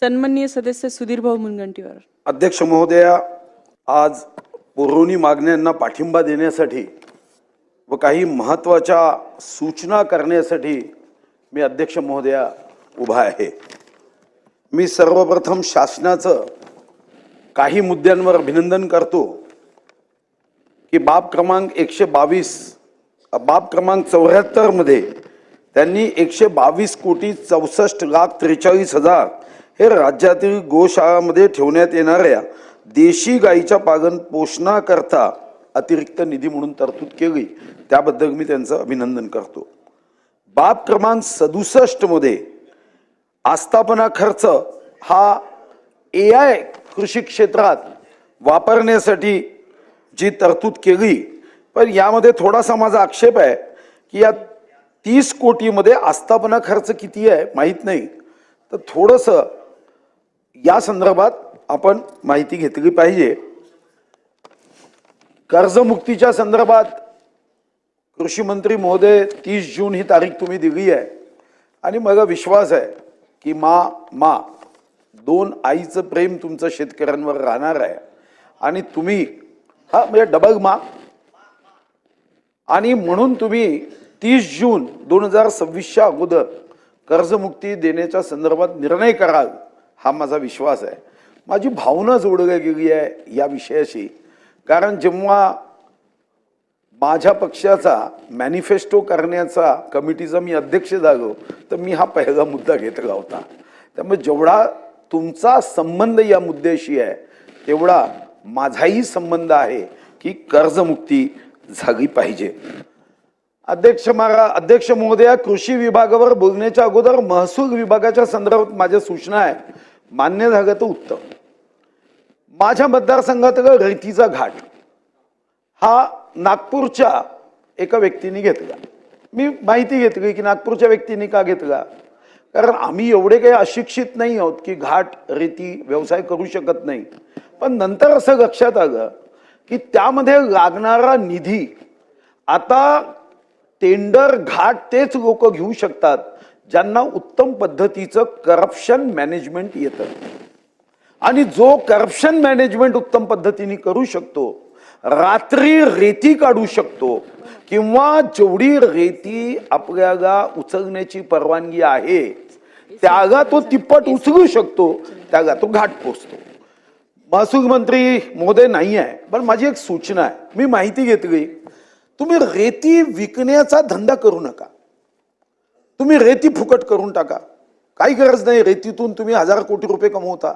सन्माननीय सदस्य सुधीर भाऊ मुनगंटीवार. अध्यक्ष महोदया, आज पुरवणी मागण्यांना पाठिंबा देण्यासाठी व काही महत्त्वाच्या सूचना करण्यासाठी मी अध्यक्ष महोदया उभा आहे. मी सर्वप्रथम शासनाचं काही मुद्द्यांवर अभिनंदन करतो की बाब क्रमांक 74 मध्ये त्यांनी 122,64,43,000 हे राज्यातील गोशाळांमध्ये ठेवण्यात येणाऱ्या देशी गायीच्या पालन पोषणाकरता अतिरिक्त निधी म्हणून तरतूद केली. त्याबद्दल मी त्यांचं अभिनंदन करतो. बाब क्रमांक 67 मध्ये आस्थापना खर्च हा AI कृषी क्षेत्रात वापरण्यासाठी जी तरतूद केली, पण यामध्ये थोडासा माझा आक्षेप आहे की या 30 कोटीमध्ये आस्थापना खर्च किती आहे माहीत नाही. तर थोडंसं या संदर्भात आपण माहिती घेतली पाहिजे. कर्जमुक्तीच्या संदर्भात कृषी मंत्री महोदय 30 जून ही तारीख तुम्ही दिली आहे आणि मला विश्वास आहे की मा दोन आईचं प्रेम तुमचं शेतकऱ्यांवर राहणार आहे आणि तुम्ही म्हणजे डबल मा आणि म्हणून तुम्ही 30 जून 2026च्या अगोदर कर्जमुक्ती देण्याच्या संदर्भात निर्णय कराल हा माझा विश्वास आहे. माझी भावना जोडली गेली आहे या विषयाशी, कारण जेव्हा माझ्या पक्षाचा मॅनिफेस्टो करण्याचा कमिटीचा मी अध्यक्ष झालो तर मी हा पहिला मुद्दा घेतला होता. त्यामुळे जेवढा तुमचा संबंध या मुद्द्याशी आहे तेवढा माझाही संबंध आहे की कर्जमुक्ती झाली पाहिजे. अध्यक्ष महोदया, कृषी विभागावर बोलण्याच्या अगोदर महसूल विभागाच्या संदर्भात माझ्या सूचना आहे. मान्य झालं तर उत्तम. माझ्या मतदारसंघात रेतीचा घाट हा नागपूरच्या एका व्यक्तीने घेतला. मी माहिती घेतली की नागपूरच्या व्यक्तीने का घेतला, कारण आम्ही एवढे काही अशिक्षित नाही आहोत की घाट रेती व्यवसाय करू शकत नाही. पण नंतर असं लक्षात आलं की त्यामध्ये लागणारा निधी आता टेंडर घाट तेच लोक घेऊ शकतात ज्यांना उत्तम पद्धतीचं करप्शन मॅनेजमेंट येतं. आणि जो करप्शन मॅनेजमेंट उत्तम पद्धतीने करू शकतो, रात्री रेती काढू शकतो किंवा जेवढी रेती आपल्याला उचलण्याची परवानगी आहे त्याला तो तिप्पट उचलू शकतो, त्याला तो घाट पोचतो. महसूल मंत्री महोदय नाही आहे, पण माझी एक सूचना आहे. मी माहिती घेतली, तुम्ही रेती विकण्याचा धंदा करू नका. तुम्ही रेती फुकट करून टाका, काही गरज नाही. रेतीतून तुम्ही 1000 कोटी रुपये कमवता.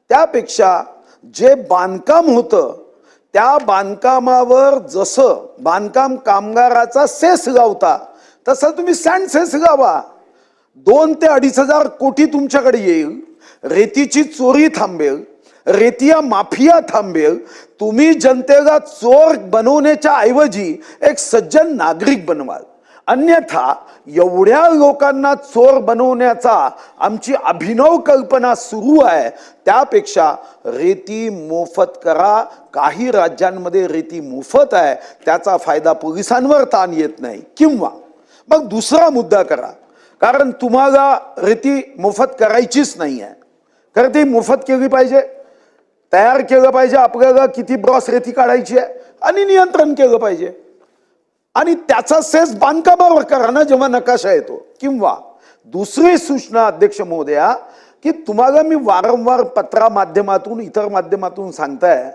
त्यापेक्षा जे बांधकाम होतं त्या बांधकामावर जसं बांधकाम कामगाराचा सेस लावता तसं तुम्ही सँड सेस लावा. 2 ते 2,500 कोटी तुमच्याकडे येईल. रेतीची चोरी थांबेल, रेतिया माफिया थांबेल. तुम्ही जनतेला चोर बनवण्याच्या ऐवजी एक सज्जन नागरिक बनवाल. अन्यथा एवढ्या लोकांना चोर बनवण्याचा आमची अभिनव कल्पना सुरू आहे. त्यापेक्षा रेती मोफत करा. काही राज्यांमध्ये रेती मोफत आहे, त्याचा फायदा पोलिसांवर ताण येत नाही. किंवा मग दुसरा मुद्दा करा, कारण तुम्हाला रेती मोफत करायचीच नाही आहे, खरं ती मोफत केली पाहिजे. तयार केलं पाहिजे आपल्याला किती ब्रॉस रेती काढायची आहे आणि नियंत्रण केलं पाहिजे. आणि त्याचा सेस बांधकामावर करा ना जेव्हा नकाशा येतो. किंवा दुसरी सूचना अध्यक्ष महोदया, की तुम्हाला मी वारंवार पत्रा माध्यमातून इतर माध्यमातून सांगताय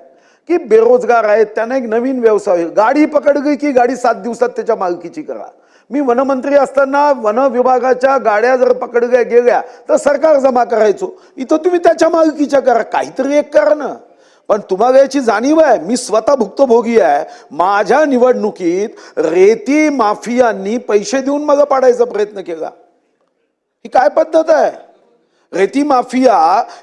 की बेरोजगार आहेत त्यांना एक नवीन व्यवसाय, गाडी पकडली की गाडी 7 दिवसात त्याच्या मालकीची करा. मी वनमंत्री असताना वन विभागाच्या गाड्या जर पकडल्या गेल्या तर सरकार जमा करायचो. इथं तुम्ही त्याच्या मालकीच्या करा, काहीतरी एक करा ना. पण तुम्हाला याची जाणीव आहे, मी स्वतः भुक्तभोगी आहे. माझ्या निवडणुकीत रेती माफियांनी पैसे देऊन मला पाडायचा प्रयत्न केला. ही काय पद्धत आहे? रेती माफिया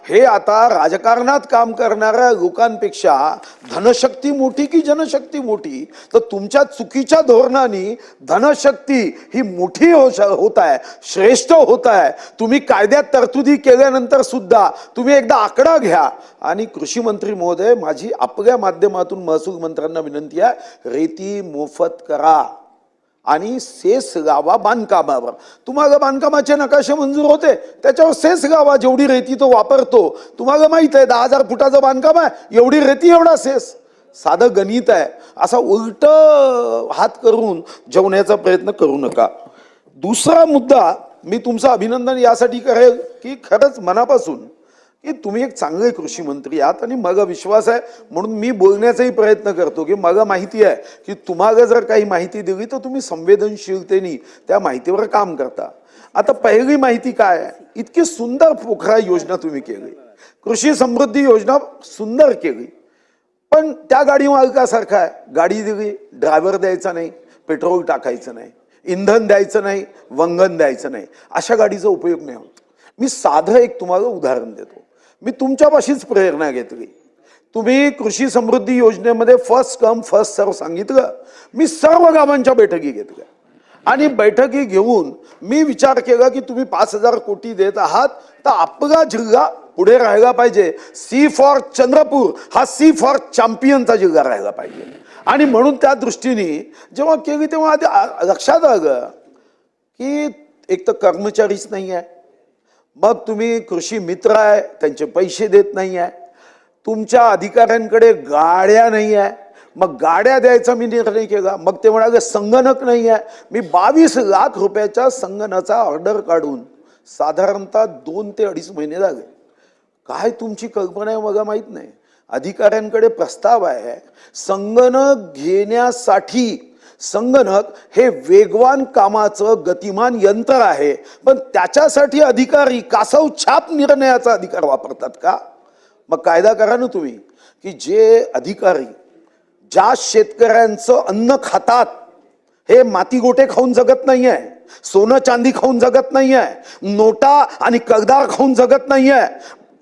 हे आता राजकारणात काम करणाऱ्या लोकांपेक्षा धनशक्ती मोठी की जनशक्ती मोठी? तर तुमच्या चुकीच्या धोरणांनी धनशक्ती ही मोठी होत आहे, श्रेष्ठ होत आहे. तुम्ही कायद्यात तरतुदी केल्यानंतर सुद्धा तुम्ही एकदा आकडा घ्या. आणि कृषी मंत्री महोदय, माझी आपल्या माध्यमातून महसूल मंत्र्यांना विनंती आहे, रेती मोफत करा. आणि सेस गावा बांधकामावर. तुम्हाला बांधकामाचे नकाशे मंजूर होते, त्याच्यावर सेस गावा. जेवढी रेती तो वापरतो तुम्हाला माहित आहे. 10,000 फुटाचं बांधकाम आहे, एवढी रेती एवढा सेस. साधं गणित आहे. असा उलट हात करून जेवण्याचा प्रयत्न करू नका. दुसरा मुद्दा, मी तुमचं अभिनंदन यासाठी करेल की खरंच मनापासून की तुम्ही एक चांगले कृषी मंत्री आहात आणि मला विश्वास आहे म्हणून मी बोलण्याचाही प्रयत्न करतो की मला माहिती आहे की तुम्हाला जर काही माहिती दिली तर तुम्ही संवेदनशीलतेने त्या माहितीवर काम करता. आता पहिली माहिती काय आहे, इतकी सुंदर पोखरा योजना तुम्ही केली, कृषी समृद्धी योजना सुंदर केली, पण त्या गाडी मालकासारखा आहे. गाडी दिली, ड्रायव्हर द्यायचा नाही, पेट्रोल टाकायचं नाही, इंधन द्यायचं नाही, वंगण द्यायचं नाही, अशा गाडीचा उपयोग नाही होत. मी साधं एक तुम्हाला उदाहरण देतो. मी तुमच्यापाशीच प्रेरणा घेतली. तुम्ही कृषी समृद्धी योजनेमध्ये फर्स्ट कम फर्स्ट सर्व सांगितलं. मी सर्व गावांच्या बैठकी घेतल्या आणि बैठकी घेऊन मी विचार केला की तुम्ही 5,000 कोटी देत आहात तर आपला जिल्हा पुढे राहायला पाहिजे. सी फॉर चंद्रपूर हा सी फॉर चॅम्पियनचा जिल्हा राहायला पाहिजे. आणि म्हणून त्या दृष्टीने जेव्हा केली तेव्हा आधी लक्षात आलं की एक तर कर्मचारीच नाही आहे, मग तुम्ही कृषी मित्र आहे त्यांचे पैसे देत नाही आहे, तुमच्या अधिकाऱ्यांकडे गाड्या नाही आहे, मग गाड्या द्यायचा मी निर्णय केला. मग ते म्हणाले संगणक नाही आहे. मी 22 लाख रुपयाच्या संगणकाचा ऑर्डर काढून साधारणतः 2 ते 2.5 महिने झाले. काय तुमची कल्पना आहे मला माहित नाही. अधिकाऱ्यांकडे प्रस्ताव आहे, संगणक घेण्यासाठी. संगणक हे वेगवान कामाचं गतिमान यंत्र आहे, पण त्याच्यासाठी अधिकारी कासव छाप निर्णयाचा अधिकार वापरतात का? मग कायदा करा ना तुम्ही की जे अधिकारी ज्या शेतकऱ्यांचं अन्न खातात, हे माती गोटे खाऊन जगत नाहीये, सोनं चांदी खाऊन जगत नाहीये, नोटा आणि कागदार खाऊन जगत नाहीये.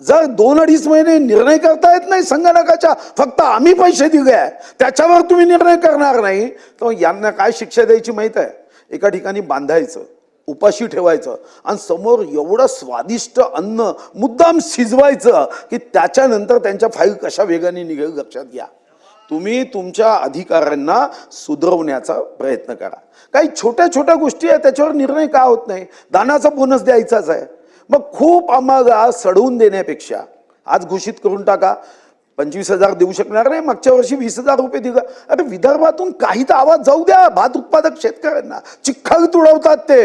जर 2-2.5 महिने निर्णय करता येत नाही संगणकाच्या, फक्त आम्ही पैसे दिले आहे त्याच्यावर तुम्ही निर्णय करणार नाही, तर यांना काय शिक्षा द्यायची माहित आहे? एका ठिकाणी बांधायचं, उपाशी ठेवायचं आणि समोर एवढं स्वादिष्ट अन्न मुद्दाम शिजवायचं की त्याच्यानंतर त्यांच्या फाईल कशा वेगाने निघेल लक्षात घ्या. तुम्ही तुमच्या अधिकाऱ्यांना सुधरवण्याचा प्रयत्न करा. काही छोट्या छोट्या गोष्टी आहेत त्याच्यावर निर्णय का होत नाही? दानाचा बोनस द्यायचाच आहे, मग खूप आम्हाला सडवून देण्यापेक्षा आज घोषित करून टाका. 25,000 देऊ शकणार नाही, मागच्या वर्षी 20,000 रुपये दिला. अरे विदर्भातून काही तर आवाज जाऊ द्या. भात उत्पादक शेतकऱ्यांना चिखल तुडवतात ते.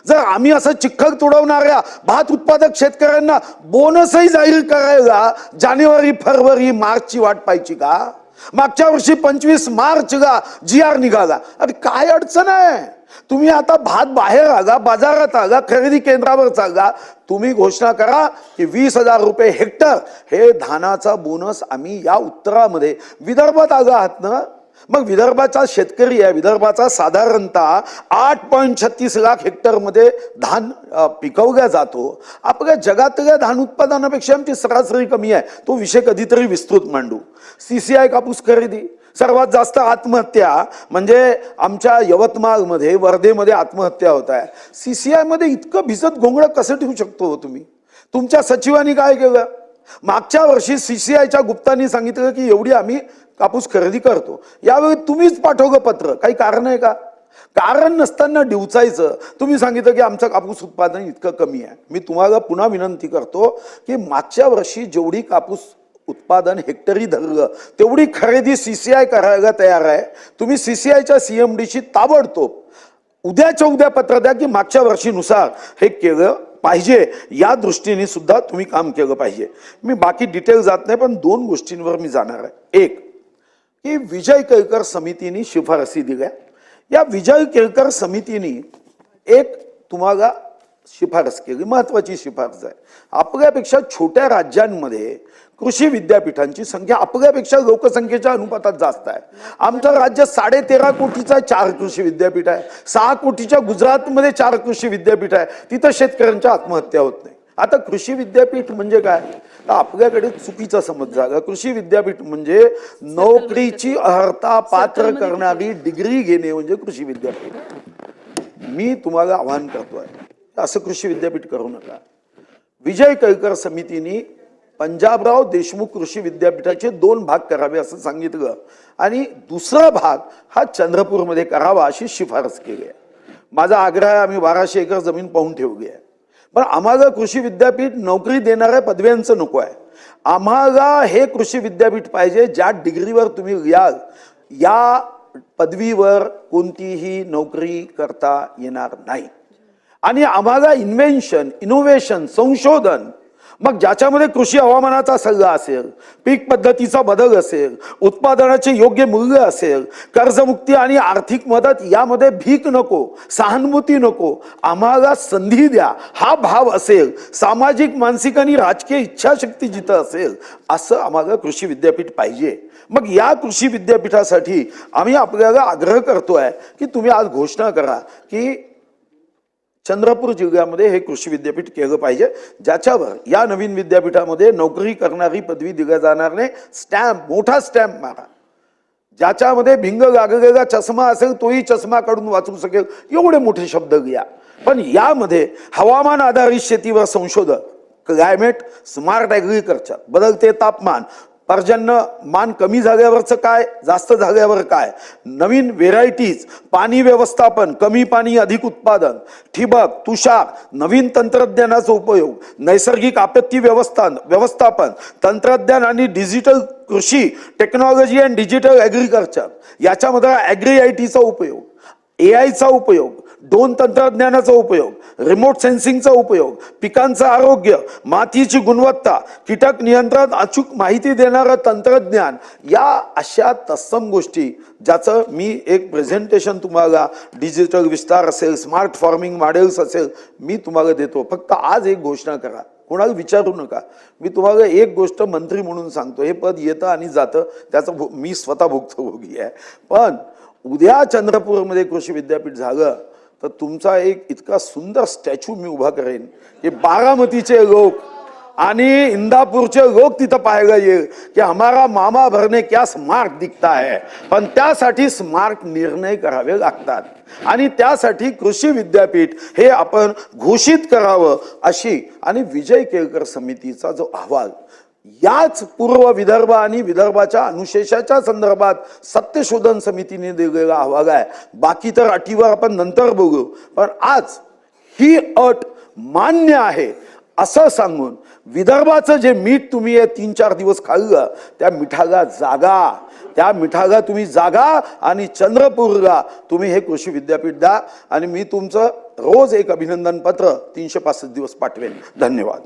जर आम्ही असं चिखल तुडवणाऱ्या भात उत्पादक शेतकऱ्यांना बोनसही जाहीर करायला जानेवारी फेब्रुवारी मार्चची वाट पाहायची का? मागच्या वर्षी 25 मार्चला GR निघाला. अरे काय अडचण आहे? तुम्ही आता भात बाहेर आगा, बाजारात आगा, खरेदी केंद्रावर चागा, तुम्ही घोषणा करा की 20,000 रुपये हेक्टर हे धानाचा बोनस आम्ही या उत्तरामध्ये विदर्भात आगा आहात ना. मग विदर्भाचा शेतकरी आहे, विदर्भाचा साधारणतः 8.36 लाख हेक्टर मध्ये धान पिकवल्या जातो. आपल्या जगातल्या धान उत्पादनापेक्षा आमची सरासरी कमी आहे. तो विषय कधीतरी विस्तृत मांडू. CCI कापूस खरेदी, सर्वात जास्त आत्महत्या म्हणजे आमच्या यवतमाळमध्ये, वर्धेमध्ये आत्महत्या होत आहे. CCI मध्ये इतकं भिजत घोंगडं कसं ठेवू शकतो तुम्ही? तुमच्या सचिवांनी काय केलं? मागच्या वर्षी CCIच्या गुप्तांनी सांगितलं की एवढी आम्ही कापूस खरेदी करतो, यावेळी तुम्हीच पाठवलं पत्र. काही कारण आहे का? कारण नसताना डिवचायचं. तुम्ही सांगितलं की आमचं कापूस उत्पादन इतकं कमी आहे. मी तुम्हाला पुन्हा विनंती करतो की मागच्या वर्षी जेवढी कापूस उत्पादन हेक्टरी धरलं तेवढी खरेदी CCI करायला तयार आहे. तुम्ही CCIच्या CMDशी ताबडतोब उद्याच्या उद्या पत्र द्या की मागच्या वर्षीनुसार हे केलं पाहिजे. या दृष्टीने सुद्धा तुम्ही काम केलं पाहिजे. मी बाकी डिटेल जात नाही, पण 2 गोष्टींवर मी जाणार आहे. एक की विजय केळकर समितीने शिफारसी दिल्या. या विजय केळकर समितीने एक तुम्हाला शिफारस केली, महत्वाची शिफारस आहे. आपल्यापेक्षा छोट्या राज्यांमध्ये कृषी विद्यापीठांची संख्या आपल्यापेक्षा लोकसंख्येच्या अनुपातात जास्त आहे. आमचं राज्य 13.5 कोटीचा 4 कृषी विद्यापीठ आहे. 6 कोटीच्या गुजरातमध्ये 4 कृषी विद्यापीठ आहे. तिथं शेतकऱ्यांच्या आत्महत्या होत नाही. आता कृषी विद्यापीठ म्हणजे काय? आपल्याकडे चुकीचा समज झाला. कृषी विद्यापीठ म्हणजे नोकरीची अर्हता पात्र करणारी डिग्री घेणे म्हणजे कृषी विद्यापीठ. मी तुम्हाला आवाहन करतोय असं कृषी विद्यापीठ करू नका. विजय केळकर समितीने पंजाबराव देशमुख कृषी विद्यापीठाचे 2 भाग करावे असं सांगितलं आणि दुसरा भाग हा चंद्रपूरमध्ये करावा अशी शिफारस केली आहे. माझा आग्रह आहे, आम्ही 1200 एकर जमीन पाहून ठेवली आहे. पण आम्हाला कृषी विद्यापीठ नोकरी देणाऱ्या पदव्यांचं नको आहे. आम्हाला हे कृषी विद्यापीठ पाहिजे ज्या डिग्रीवर तुम्ही याल या पदवीवर कोणतीही नोकरी करता येणार नाही. आणि आम्हाला इन्व्हेन्शन, इनोव्हेशन, संशोधन, मग ज्याच्यामध्ये कृषी हवामानाचा सल्ला असेल, पीक पद्धतीचा बदल असेल, उत्पादनाचे योग्य मूल्य असेल, कर्जमुक्ती आणि आर्थिक मदत, यामध्ये भीक नको, सहानुभूती नको, आम्हाला संधी द्या हा भाव असेल, सामाजिक, मानसिक आणि राजकीय इच्छाशक्ती जिथं असेल असं आम्हाला कृषी विद्यापीठ पाहिजे. मग या कृषी विद्यापीठासाठी आम्ही आपल्याला आग्रह करतोय की तुम्ही आज घोषणा करा की चंद्रपूर जिल्ह्यामध्ये हे कृषी विद्यापीठ केलं पाहिजे, ज्याच्यावर या नवीन विद्यापीठामध्ये नोकरी करणारी पदवी दिल्या जाणार नाही. स्टॅम्प, मोठा स्टॅम्प मारा. ज्याच्यामध्ये भिंग लागलेला चष्मा असेल तोही चष्मा काढून वाचू शकेल एवढे मोठे शब्द घ्या. पण यामध्ये हवामान आधारित शेतीवर संशोधन, क्लायमेट स्मार्ट ॲग्रिकल्चर, बदलते तापमान, पर्जन्य मान कमी झाल्यावरचं काय, जास्त झाल्यावर काय, नवीन व्हेरायटीज, पाणी व्यवस्थापन, कमी पाणी अधिक उत्पादन, ठिबक, तुषार, नवीन तंत्रज्ञानाचा उपयोग, नैसर्गिक आपत्ती व्यवस्थापन, तंत्रज्ञान आणि डिजिटल कृषी, टेक्नॉलॉजी अँड डिजिटल ॲग्रिकल्चर, याच्यामध्ये ॲग्री आयटीचा उपयोग, एआयचा उपयोग, ड्रोन तंत्रज्ञानाचा उपयोग, रिमोट सेन्सिंगचा उपयोग, पिकांचं आरोग्य, मातीची गुणवत्ता, कीटक नियंत्रण, अचूक माहिती देणारं तंत्रज्ञान, या अशा तत्सम गोष्टी ज्याचं मी एक प्रेझेंटेशन तुम्हाला, डिजिटल विस्तार असेल, स्मार्ट फार्मिंग मॉडेल्स असेल, मी तुम्हाला देतो. फक्त आज एक घोषणा करा, कोणाला विचारू नका. मी तुम्हाला एक गोष्ट मंत्री म्हणून सांगतो, हे पद येतं आणि जातं, त्याचं मी स्वतः भुक्तभोगी आहे. पण उद्या चंद्रपूरमध्ये कृषी विद्यापीठ झालं तर तुमचा एक इतका सुंदर स्टॅच्यू मी उभा करेन की बारामतीचे लोक आणि इंदापूरचे लोक तिथं पाहायला येईल की हमारा मामा भरने क्या स्मार्ट दिखता है. पण त्यासाठी स्मार्ट निर्णय करावे लागतात आणि त्यासाठी कृषी विद्यापीठ हे आपण घोषित करावं अशी, आणि विजय केळकर समितीचा जो अहवाल, याच पूर्व विदर्भ आणि विदर्भाच्या अनुशेषाच्या संदर्भात सत्यशोधन समितीने दिलेला अहवाल आहे. बाकी तर अटीवर आपण नंतर बघू, पण आज ही अट मान्य आहे असं सांगून विदर्भाचं जे मीठ तुम्ही 3-4 दिवस खाल्लं त्या मिठाला जागा, त्या मिठाला तुम्ही जागा आणि चंद्रपूरला तुम्ही हे कृषी विद्यापीठ द्या. आणि मी तुमचं रोज एक अभिनंदन पत्र 365 दिवस पाठवेन. धन्यवाद.